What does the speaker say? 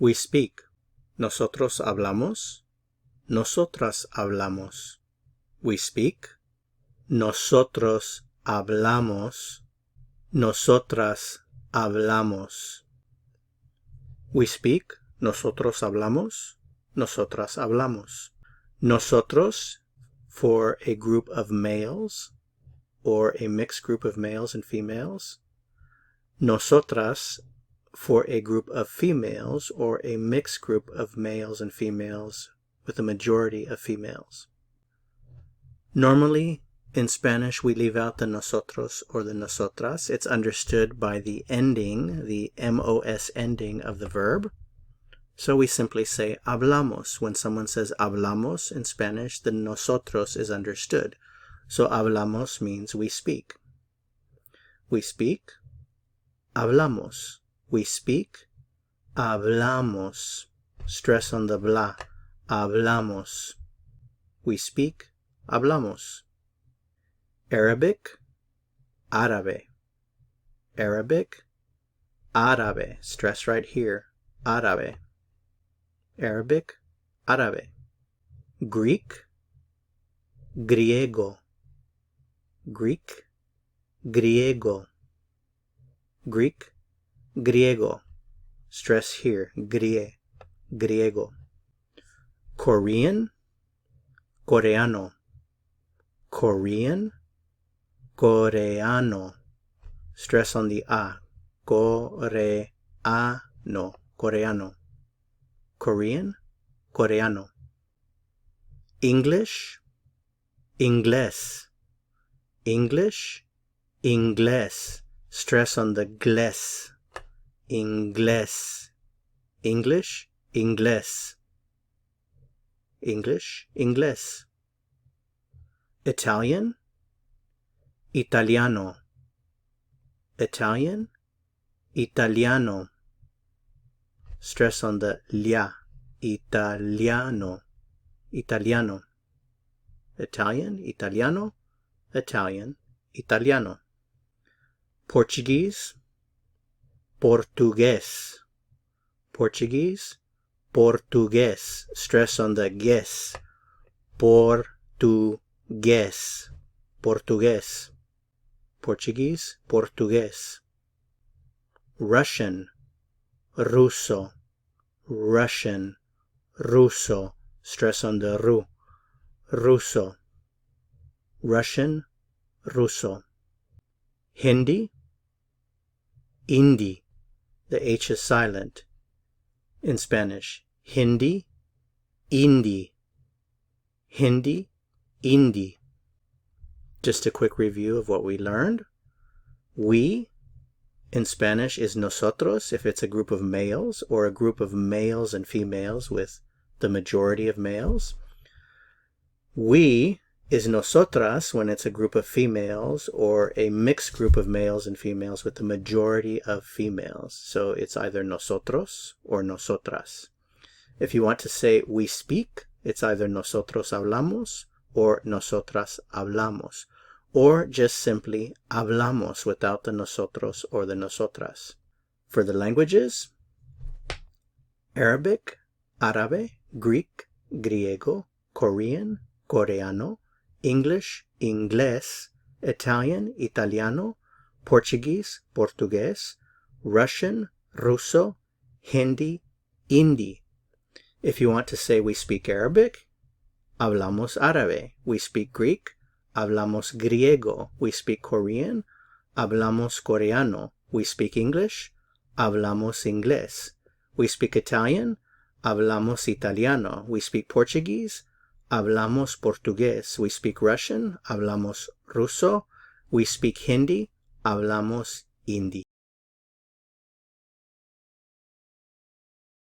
We speak. Nosotros hablamos. Nosotras hablamos. We speak. Nosotros hablamos. Nosotras hablamos. We speak. Nosotros hablamos. Nosotras hablamos. Nosotros for a group of males or a mixed group of males and females. Nosotras for a group of females or a mixed group of males and females with a majority of females. Normally, in Spanish, we leave out the nosotros or the nosotras. It's understood by the ending, the MOS ending of the verb. So we simply say hablamos. When someone says hablamos in Spanish, the nosotros is understood. So hablamos means we speak. We speak, hablamos. We speak, hablamos. Stress on the bla. Hablamos. We speak, hablamos. Arabic, árabe. Arabic, árabe. Stress right here. Árabe. Arabic, árabe. Greek, griego. Greek, griego. Greek, griego. Stress here. Griego. Korean, coreano. Korean, coreano. Stress on the a. Coreano. Coreano. Korean, coreano. English, inglés. English, inglés. Stress on the glés. Inglés. English, inglés. English, inglés. Italian, italiano. Italian, italiano. Stress on the lia. Italiano. Italiano. Italian, italiano. Italian, italiano. Portuguese, portugués. Portuguese, portugués. Stress on the guess. Portugués. Portugués. Portuguese, portugués. Russian, ruso. Russian, ruso. Stress on the ru. Ruso. Russian, ruso. Hindi, Hindi. The H is silent in Spanish. Hindi, Indi. Hindi, Indi. Just a quick review of what we learned. We in Spanish is nosotros if it's a group of males or a group of males and females with the majority of males. We is nosotras when it's a group of females or a mixed group of males and females with the majority of females. So it's either nosotros or nosotras. If you want to say we speak, it's either nosotros hablamos or nosotras hablamos, or just simply hablamos without the nosotros or the nosotras. For the languages, Arabic, árabe, Greek, griego, Korean, coreano, English, inglés, Italian, italiano, Portuguese, portugués, Russian, ruso, Hindi, Hindi. If you want to say we speak Arabic, hablamos árabe. We speak Greek, hablamos griego. We speak Korean, hablamos coreano. We speak English, hablamos inglés. We speak Italian, hablamos italiano. We speak Portuguese, hablamos portugués. We speak Russian, hablamos ruso. We speak Hindi, hablamos hindi.